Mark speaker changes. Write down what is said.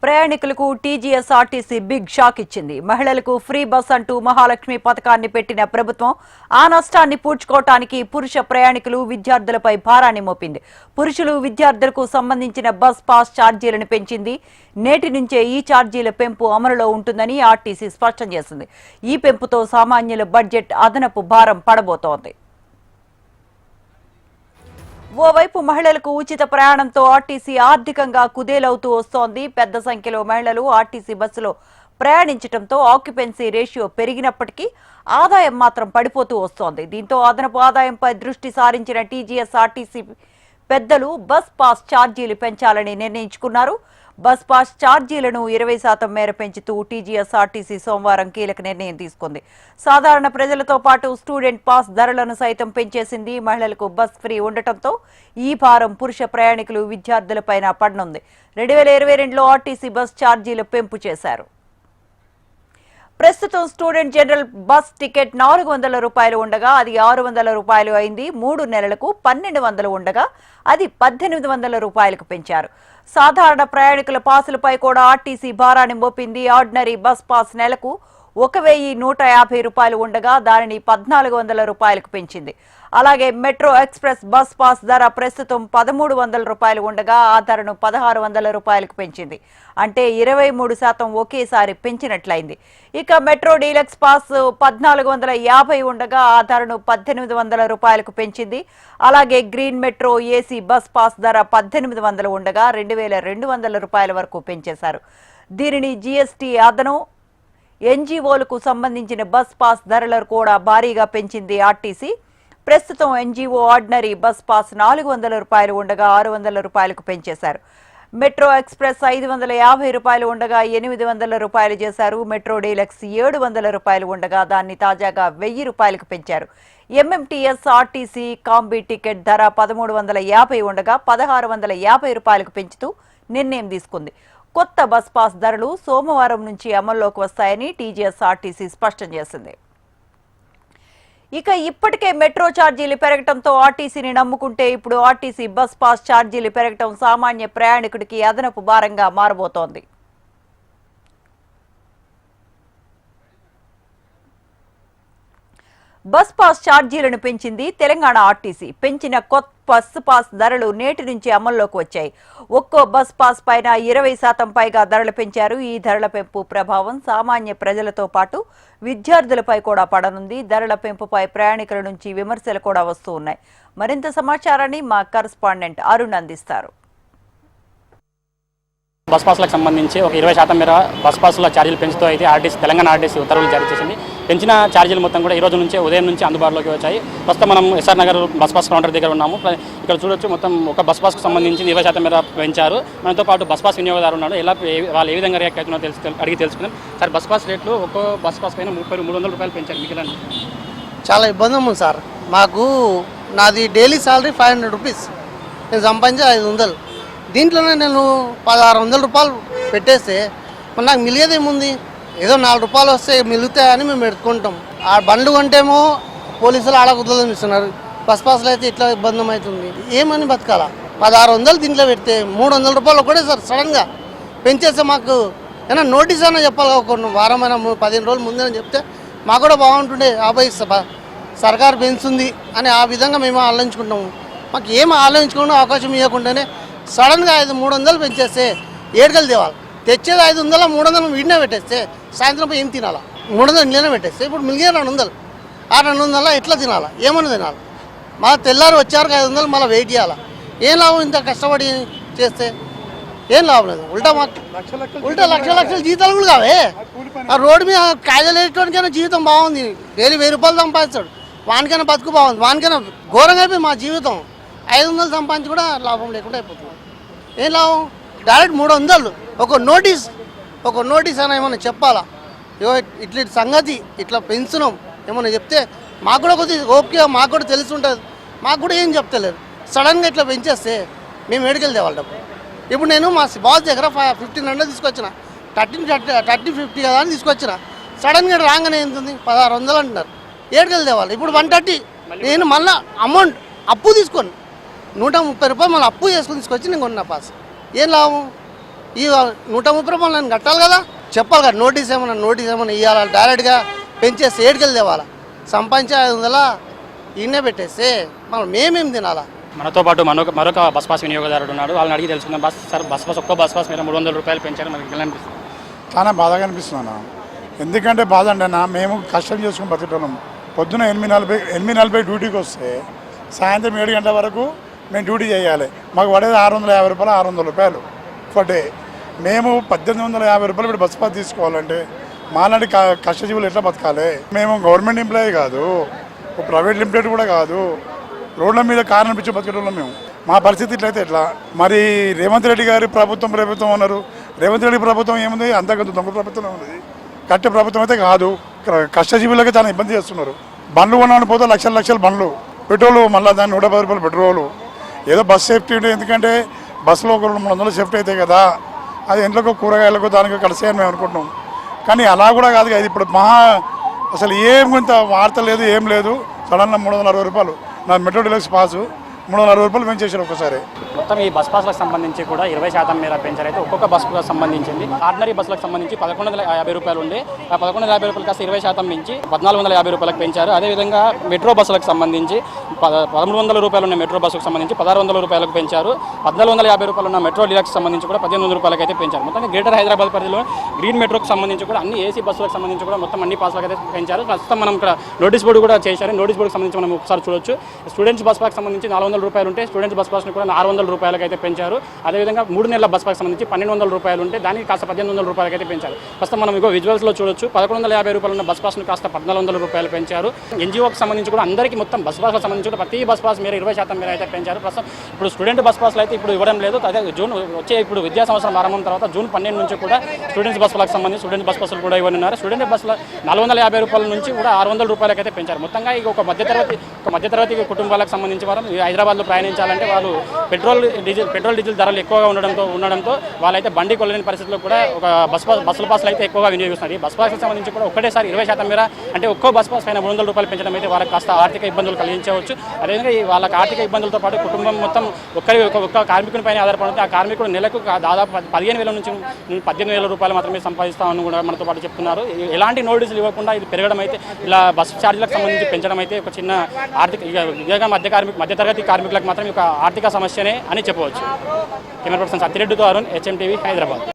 Speaker 1: ప్రయాణికులకు TGSRTC big shock ఇచ్చింది. మహిళలకు ఫ్రీ బస్ అంటూ మహాలక్ష్మి పథకాన్ని పెట్టిన ప్రభుత్వం ఆ నష్టాన్ని పూడ్చుకోవటానికి పురుష ప్రయాణికులు విద్యార్థులపై భారాన్ని మోపింది. పురుషులు విద్యార్థులకు సంబంధించిన బస్ పాస్ ఛార్జీలను పెంచింది. నేటి నుంచే ఈ ఛార్జీల పెంపు అమలులో ఉంటుందని ఆర్టీసీ స్పష్టం చేసింది. ఈ పెంపుతో సామాన్యుల బడ్జెట్ అదనపు భారం పడబోతోంది. ఓవైపు మహిళలకు ఉచిత ప్రయాణంతో ఆర్టీసీ ఆర్థికంగా కుదేలవుతూ వస్తోంది. పెద్ద సంఖ్యలో మహిళలు ఆర్టీసీ బస్సులో ప్రయాణించడంతో ఆక్యుపెన్సీ రేషియో పెరిగినప్పటికీ ఆదాయం మాత్రం పడిపోతూ వస్తోంది. దీంతో అదనపు ఆదాయంపై దృష్టి సారించిన టీజీఎస్ఆర్టీసీ పెద్దలు బస్ పాస్ ఛార్జీలు పెంచాలని నిర్ణయించుకున్నారు. బస్ పాస్ ఛార్జీలను 20% మేర పెంచుతూ టీజీఎస్ఆర్టీసీ సోమవారం కీలక నిర్ణయం తీసుకుంది. సాధారణ ప్రజలతో పాటు స్టూడెంట్ పాస్ ధరలను సైతం పెంచేసింది. మహిళలకు బస్ ఫ్రీ ఉండటంతో ఈ భారం పురుష ప్రయాణికులు విద్యార్థులపైన పడనుంది. 2022లో ఆర్టీసీ బస్ ఛార్జీలు పెంపు చేశారు. ప్రస్తుతం స్టూడెంట్ జనరల్ బస్ టికెట్ 400 రూపాయలు ఉండగా అది 600 రూపాయలు అయింది. 3 నెలలకు 1200 ఉండగా అది 1800 రూపాయలకు పెంచారు. సాధారణ ప్రయాణికుల పాసులపై కూడా ఆర్టీసీ భారాన్ని మోపింది. ఆర్డినరీ బస్ పాస్ నెలకు 1150 రూపాయలు ఉండగా దానిని 1400 రూపాయలకు పెంచింది. అలాగే మెట్రో ఎక్స్ప్రెస్ బస్ పాస్ ధర ప్రస్తుతం 1300 రూపాయలు ఉండగా ఆ ధరను 1600 రూపాయలకు పెంచింది. అంటే 23% ఒకేసారి పెంచినట్లయింది. ఇక మెట్రో డీలక్స్ పాస్ 1450 ఉండగా ఆ ధరను 1800 రూపాయలకు పెంచింది. అలాగే green metro AC bus pass ధర 1800 ఉండగా 2200 రూపాయల వరకు పెంచేశారు. దీనిని జీఎస్టీ అదనం ఎన్జీఓలకు సంబంధించిన బస్ పాస్ ధరలను కూడా భారీగా పెంచింది ఆర్టీసీ. ప్రస్తుతం ఎన్జీఓ ఆర్డినరీ బస్ పాస్ 400 రూపాయలు ఉండగా 600 రూపాయలకు పెంచేశారు. మెట్రో ఎక్స్ప్రెస్ 550 రూపాయలు ఉండగా 800 రూపాయలు చేశారు. మెట్రో డీలక్స్ 700 రూపాయలు ఉండగా దాన్ని తాజాగా 1000 రూపాయలకు పెంచారు. ఎంఎంటీఎస్ ఆర్టీసీ కాంబీ టికెట్ ధర 1350 ఉండగా 1650 రూపాయలకు పెంచుతూ నిర్ణయం తీసుకుంది. కొత్త బస్ పాస్ ధరలు సోమవారం నుంచి అమల్లోకి వస్తాయని టీజీఎస్ఆర్టీసీ స్పష్టం చేసింది. ఇక ఇప్పటికే మెట్రో ఛార్జీలు పెరగడంతో ఆర్టీసీని నమ్ముకుంటే ఇప్పుడు ఆర్టీసీ బస్ పాస్ ఛార్జీలు పెరగడం సామాన్య ప్రయాణికుడికి అదనపు భారంగా మారబోతోంది. బస్ పాస్ ఛార్జీలను పెంచింది తెలంగాణ ఆర్టీసీ. పెంచిన కొత్త బస్ పాస్ ధరలు నేటి నుంచి అమల్లోకి వచ్చాయి. ఒక్కో బస్ పాస్ పైన 20% పైగా ధరలు పెంచారు. ఈ ధరల పెంపు ప్రభావం సామాన్య ప్రజలతో పాటు విద్యార్థులపై కూడా పడనుంది. ధరల పెంపుపై ప్రయాణికుల నుంచి విమర్శలు కూడా వస్తూ ఉన్నాయి. మరింత సమాచారాన్ని మా కరెస్పాండెంట్ అరుణ్ అందిస్తారు.
Speaker 2: బస్ పాస్లకు సంబంధించి ఒక 20% మేర బస్ పాస్ల ఛార్జీలు పెంచుతూ అయితే తెలంగాణ ఆర్టీసీ ఉత్తర్వులు జారీ చేసింది. పెంచిన ఛార్జీలు మొత్తం కూడా ఈ రోజు నుంచి ఉదయం నుంచి అందుబాటులోకి వచ్చాయి. ప్రస్తుతం మనం SR Nagar bus pass counter దగ్గర ఉన్నాము. ఇక్కడ చూడొచ్చు మొత్తం ఒక బస్ పాస్కు సంబంధించి 20% మేర పెంచారు. మనతో పాటు బస్ పాస్ వినియోగదారు ఉన్నాడు. వాళ్ళు ఏ విధంగా రియాక్ట్ అవుతున్నారో అడిగి తెలుసుకుందాం. సార్, బస్ పాస్ రేట్లు ఒక్కో బస్ పాస్ పైన 300 రూపాయలు పెంచారు. మీకు
Speaker 3: చాలా ఇబ్బంది ఉంది సార్. మాకు నాది డైలీ సాలరీ 500 రూపీస్, నేను సంపాదించే 500. దీంట్లోనే నేను 1600 రూపాయలు పెట్టేస్తే మరి నాకు మిలిగేదేముంది? ఏదో 4 రూపాయలు వస్తే మిలుగుతాయని మేము పెట్టుకుంటాం. ఆ బండ్లు కొంటేమో పోలీసులు ఆడకుదలని ఇస్తున్నారు. బస్ పాస్లో అయితే ఇట్లా ఇబ్బంది అవుతుంది. ఏమని బతకాలా? 1600 దీంట్లో పెడితే 300 రూపాయలు ఒకటే సార్ సడన్గా పెంచేస్తే మాకు ఏమైనా నోటీస్ అయినా చెప్పాలి. ఒక వారమైనా 15 రోజుల ముందే చెప్తే మాకు కూడా బాగుంటుండే. సర్కారు పెంచుతుంది అని ఆ విధంగా మేము ఆలోచించుకుంటాము. మాకు ఏం ఆలోచించుకునే అవకాశం ఇవ్వకుండానే సడన్గా 300 పెంచేస్తే ఏడుగలు తేవాలి. తెచ్చేది 500, 300 వీడినే పెట్టేస్తే సాయంత్రం ఏం తినాలా? 300 ఇంట్లోనే పెట్టేస్తే ఇప్పుడు మిగిలిన 200. ఆ 200 ఎట్లా తినాలా? ఏమన్నా తినాలి? మా తెల్లారి వచ్చారు 500 మళ్ళీ వెయిట్ చేయాలా? ఏం లాభం? ఇంత కష్టపడి చేస్తే ఏం లాభం లేదు. ఉల్టా లక్షల జీతాలు కూడా కావే. ఆ రోడ్డు మీద కాయలు వేయడానికైనా జీవితం బాగుంది. డైలీ 1000 రూపాయలు సంపాదిస్తాడు. వానికైనా బతుకు బాగుంది. వానికైనా ఘోరంగా అయిపోయి మా జీవితం. 500 సంపాదించి కూడా లాభం లేకుండా అయిపోతుంది. ఏం లాభం? డైరెక్ట్ 300 ఒక నోటీస్ అయినా ఏమన్నా చెప్పాలా? ఇట్లా సంగతి ఇట్లా పెంచున్నాం ఏమన్నా చెప్తే మాకు కూడా కొద్దిగా ఓకే, మాకు కూడా తెలిసి ఉంటుంది. మాకు కూడా ఏం చెప్తలేరు. సడన్గా ఇట్లా పెంచేస్తే మేము ఏడుకెళ్ళి తేవాలి డబ్బు. ఇప్పుడు నేను మా బాస్ దగ్గర 1500 తీసుకొచ్చిన, 30-50 కదా అని తీసుకొచ్చిన. సడన్గా రాగానే ఏంటుంది 1600 అంటున్నారు. ఏడుకెళ్ళి తేవాలి. ఇప్పుడు 130. నేను మళ్ళీ అమౌంట్ అప్పు తీసుకొని 130 రూపాయలు మళ్ళీ అప్పు చేసుకుని తీసుకొచ్చి నేను కొన్న పాస్. ఏం లాభం? ఈ 130 రూపాయలు నేను కట్టాలి కదా, చెప్పాలి కదా, నోటీస్ ఏమన్నా ఇవ్వాలి, డైరెక్ట్గా పెంచేసి ఏడుకెళ్ళి తేవాలా, సంపాదించి 500 ఈయనే పెట్టేస్తే మనం మేమేం తినాలా.
Speaker 2: మనతో పాటు మరొక బస్ పాస్ వినియోగదారుడు ఉన్నాడు, వాళ్ళని అడిగి తెలుసుకుందాం. బస్ పాస్ ఒక్క బస్ పాస్ మీద 300 రూపాయలు పెంచారు, మనకి ఎలా అనిపిస్తుంది?
Speaker 4: చాలా బాధగా అనిపిస్తున్నాను. ఎందుకంటే బాధ అంటే మేము కష్టం చేసుకుని బతుకుతున్నాం. పొద్దున 8:40 డ్యూటీకి వస్తే సాయంత్రం 7 గంటల వరకు మేము డ్యూటీ చేయాలి. మాకు పడేది 650 రూపాయలు, 600 రూపాయలు ఫర్ డే. మేము 1850 రూపాయలు ఇప్పుడు బస్ పాస్ తీసుకోవాలంటే మాలాంటి కష్టజీవులు ఎట్లా బతకాలి? మేము గవర్నమెంట్ ఎంప్లాయీ కాదు, ప్రైవేట్ లిమిటెడ్ కూడా కాదు, రోడ్ల మీద కారు అనిపించి బతికేటోళ్ళం మేము. మా పరిస్థితి ఇట్లయితే ఎట్లా? మరి రేవంత్ రెడ్డి గారి ప్రభుత్వం అన్నారు. రేవంత్ రెడ్డి ప్రభుత్వం ఏముంది? అంతకంత దొంగ ప్రభుత్వం ఉంది, కట్టే ప్రభుత్వం అయితే కాదు. కష్టజీవులకి చాలా ఇబ్బంది చేస్తున్నారు. బండ్లు కొనాలని పోతే లక్షల బండ్లు, పెట్రోలు మళ్ళీ దాన్ని 110 రూపాయలు పెట్రోలు. ఏదో బస్ సేఫ్టీ ఉంటే, ఎందుకంటే బస్సులో ఒక 200 సేఫ్టీ అవుతాయి కదా, అది ఎంట్లోకి కూరగాయలకు దానికి కలిసేయని మేము అనుకుంటున్నాం. కానీ అలా కూడా కాదు కదా, ఇది ఇప్పుడు అసలు ఏం కొంత వార్త లేదు, ఏం లేదు. సడన్గా 360 రూపాయలు నా మెట్రో డీలక్స్ పాసు 360 రూపాయలు పెంచేసారు ఒక్కసారి.
Speaker 2: మొత్తం ఈ బస్ పాస్లకు సంబంధించి కూడా 20% మేర పెంచారు. అయితే ఒక్కొక్క బస్సుకు సంబంధించింది ఆర్డినరీ బస్సులకు సంబంధించి 1150 రూపాయలు ఉండే, ఆ 1150 రూపాయలు కాస్త 20% పెంచి 1450 రూపాయలకు పెంచారు. అదేవిధంగా మెట్రో బస్సులకు సంబంధించి 1300 రూపాయలు ఉన్న మెట్రో బస్సుకు సంబంధించి 1600 రూపాయలకు పెంచారు. 1450 రూపాయలు ఉన్న మెట్రో డీలక్స్ సంబంధించి కూడా 1500 రూపాయలకు అయితే పెంచారు. మొత్తం గ్రేటర్ హైదరాబాద్ పరిధిలో గ్రీన్ మెట్రోకి సంబంధించి కూడా అన్ని ఏసీ బస్సులకు సంబంధించి కూడా మొత్తం అన్ని పాస్లకు అయితే పెంచారు. ప్రస్తుతం మనం ఇక్కడ నోటీస్ బోర్డు కూడా చేశారు. నోటీస్ బోర్డుకి సంబంధించి మనం ఒకసారి చూడొచ్చు. స్టూడెంట్స్ బస్ పాస్కి సంబంధించి 400 రూపాయలు ఉంటే స్టూడెంట్స్ బస్ పాస్ని కూడా 600 రూపాయలకి అయితే పెంచారు. అదేవిధంగా 3 నెలల బస్ పాస్కి సంబంధించి 1200 రూపాయలు ఉంటే దానికి కాస్త 1800 రూపాయలకి అయితే పెంచారు. ప్రస్తుతం మనం ఇగో విజువల్స్లో చూడొచ్చు. 1150 రూపాయలు ఉన్న బస్ పాస్ను కాస్త 1400 రూపాయలు పెంచారు. ఎన్జిఓకి సంబంధించి కూడా అందరికీ మొత్తం బస్ పాస్లకు సంబంధించి కూడా ప్రతి బస్ పాస్ మీద 20% మేర అయితే పెంచారు. ప్రస్తుతం ఇప్పుడు స్టూడెంట్ బస్ పాస్లు అయితే ఇప్పుడు ఇవ్వడం లేదు. అదే ఇప్పుడు విద్యా సంవత్సరం ఆరంభం తర్వాత జూన్ 12 నుంచి కూడా స్టూడెంట్స్ బస్సులకు సంబంధించి స్టూడెంట్ బస్ పాస్లు కూడా ఇవ్వనున్నారు. స్టూడెంట్ బస్సులు 450 రూపాయల నుంచి కూడా 600 రూపాయలకి అయితే పెంచారు. మొత్తంగా ఇక ఒక మధ్యతరగతి కుటుంబాలకు సంబంధించి వారు హైదరాబాద్లో ప్రయాణించాలంటే వాళ్ళు పెట్రోల్ డీజిల్ ధరలు ఎక్కువగా ఉండడంతో వాళ్ళైతే బండి కొనలేని పరిస్థితుల్లో కూడా ఒక బస్సుల పాస్లు అయితే ఎక్కువగా వినియోగిస్తున్నారు. ఈ బస్ పాస్కి సంబంధించి కూడా ఒకటేసారి 20% మేర అంటే ఒక్కో బస్ పాస్ పైన 300 రూపాయలు పెంచడం అయితే వాళ్ళకి కాస్త ఆర్థిక ఇబ్బందులు కలిగించవచ్చు. అదేవిధంగా వాళ్ళకి ఆర్థిక ఇబ్బందులతో పాటు కుటుంబం మొత్తం ఒక్క కార్మికుని పైన ఆధారపడుతుంది. ఆ కార్మికుడు నెలకు దాదాపు 15,000 నుంచి 18,000 రూపాయలు మాత్రమే సంపాదిస్తామని కూడా మనతో పాటు చెప్తున్నారు. ఎలాంటి నోటీసులు ఇవ్వకుండా ఇది పెరగడం అయితే ఇలా బస్సు ఛార్జీలకు సంబంధించి పెంచడం అయితే ఒక చిన్న ఆర్థిక మధ్యతరగతి కార్మికులకు మాత్రం ఒక ఆర్థిక సమస్యనే అని చెప్పవచ్చు. కెమెరా పర్సన్ సత్యరెడ్డితో అరుణ్, HM టీవీ, హైదరాబాద్.